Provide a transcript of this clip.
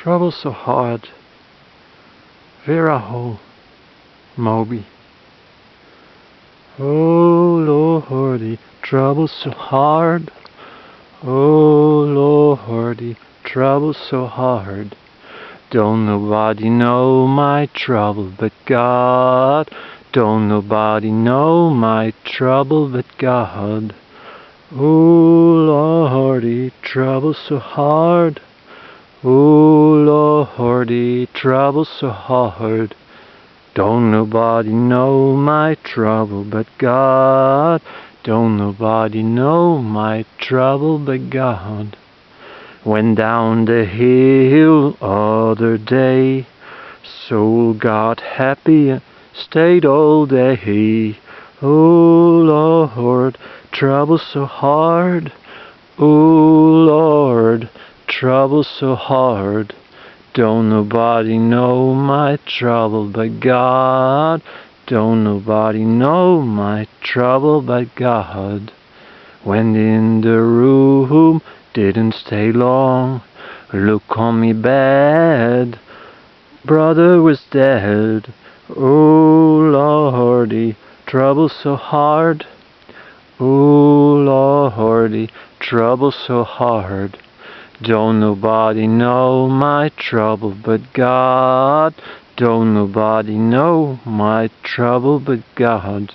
Trouble so hard. Vera Hall, Moby. Oh Lordy, trouble so hard. Oh Lordy, trouble so hard. Don't nobody know my trouble but God. Don't nobody know my trouble but God. Oh Lordy, trouble so hard. Oh Lordy, trouble so hard. Don't nobody know my trouble but God. Don't nobody know my trouble but God. Went down the hill other day, soul got happy, stayed all day. Oh Lord, trouble so hard. Oh Lord, trouble so hard. Don't nobody know my trouble but God. Don't nobody know my trouble but God. Went in the room, didn't stay long. Look on me bad, brother was dead. Oh Lordy, trouble so hard. Oh Lordy, trouble so hard. Don't nobody know my trouble but God. Don't nobody know my trouble but God.